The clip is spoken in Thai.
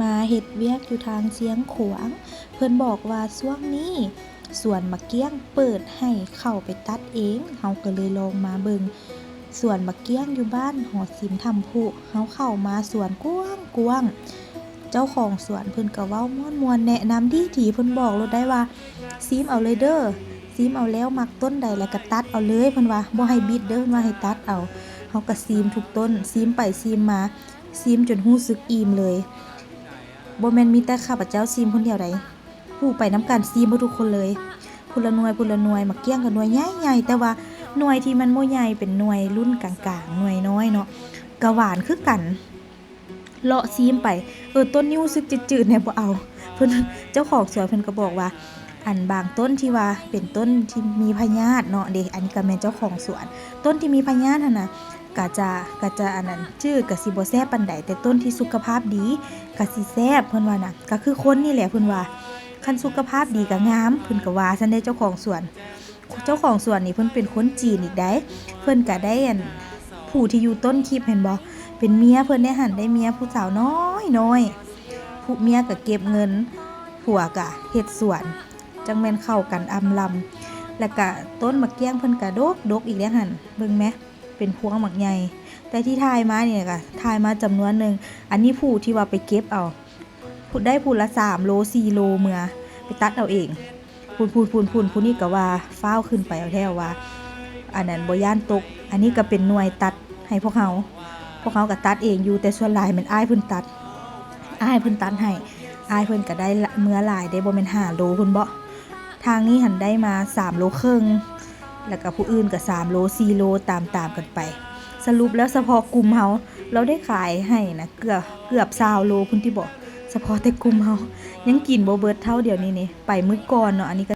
มาเฮ็ดเวียกอยู่ทางเชียงขวางเพิ่นบอกว่าช่วงนี้สวนมะเกี้ยงเปิดให้เข้าไปตัดเองเฮาก็เลยลองมาเบิ่งสวนมะเกี้ยงอยู่บ้านหอศิลป์ธรรมพุเฮาเข้ามาสวนกว้างๆเจ้าของสวนเพิ่นก็เว้าม่วนๆแนะนำดีๆเพิ่นบอกเราได้ว่าซีมเอาเลยเด้อซีมเอาแล้วมักต้นใดแล้วก็ตัดเอาเลยเพิ่นว่าบ่ให้บิดเด้อเพิ่นว่าให้ตัดเอาเฮาก็ซีมทุกต้นซีมไปซีมมาซีมจนรู้สึกอิ่มเลยบ่แม่นมีแต่ข้าพเจ้าซีมคนเดียวใดผู้ไปนำกันซีมบ่ทุกคนเลยพุ่นละหน่วยมะเกี้ยงก็หน่วยใหญ่ๆแต่ว่าหน่วยที่มันบ่ใหญ่เป็นหน่วยรุ่นกลางๆหน่วยน้อยเนาะก็หวานคือกันเลาะซีมไปต้นนี้รู้สึกจืดๆแน่บ่เอาเพิ่นเจ้าของสวนเพิ่นก็บอกว่าอันบางต้นที่ว่าเป็นต้นที่มีพยาธิเนาะเด้อันนี้ก็แม่นเจ้าของสวนต้นที่มีพยาธิหั่นน่ะก็จะอันนั้นจืดก็สิบ่แซ่บปานใดแต่ต้นที่สุขภาพดีก็สิแซ่บเพิ่นว่าน่ะก็คือคนนี่แหละเพิ่นว่าคันสุขภาพดีก็งามเพิ่นก็ว่าซั่นเด้เจ้าของสวนนี่เพิ่นเป็นคนจีนอีกได้เพิ่นก็ได้อันผู้ที่อยู่ต้นคลิปเห็นบ่เป็นเมียเพิ่นได้หั่นได้เมียผู้สาวน้อยผู้เมียก็เก็บเงินผัวก็เฮ็ดสวนจังแม่นเข้ากันอำลำแล้วก็ต้นมะเกี้ยงเพิ่นก็ดกอีกแล้วหั่นเบิ่งแหมเป็นพวงบักใหญ่แต่ที่ถ่ายมานี่ก็ถ่ายมาจำนวนนึงอันนี้ผู้ที่ว่าไปเก็บเอาผู้ได้ผู้ละ3โล4โลเมื่อไปตัดเอาเองพูนผู้นี้ก็ว่าฟ้าวขึ้นไปเอาแท้ว่าอันนั้นบ่ย่านตกอันนี้ก็เป็นหน่วยตัดให้พวกเขาก็ตัดเองอยู่แต่ส่วนหลายมันอ้ายเพิ่นตัดให้อ้ายเพิ่นก็ได้เมื่อหลายได้บ่แม่น5โลพุ่นบ่ทางนี้หันได้มา3โลครึ่งแล้วก็ผู้อื่นก็3โล4โลตามกันไปสรุปแล้วเฉพาะกลุ่มเฮาเราได้ขายให้นะเกือบ20โลพุ่นที่บ่เฉพาะแต่กลุ่มเฮายังกินบ่เบิดเท่าเดี๋ยวนี้นี่ไปมื้อก่อนเนาะอันนี้ก็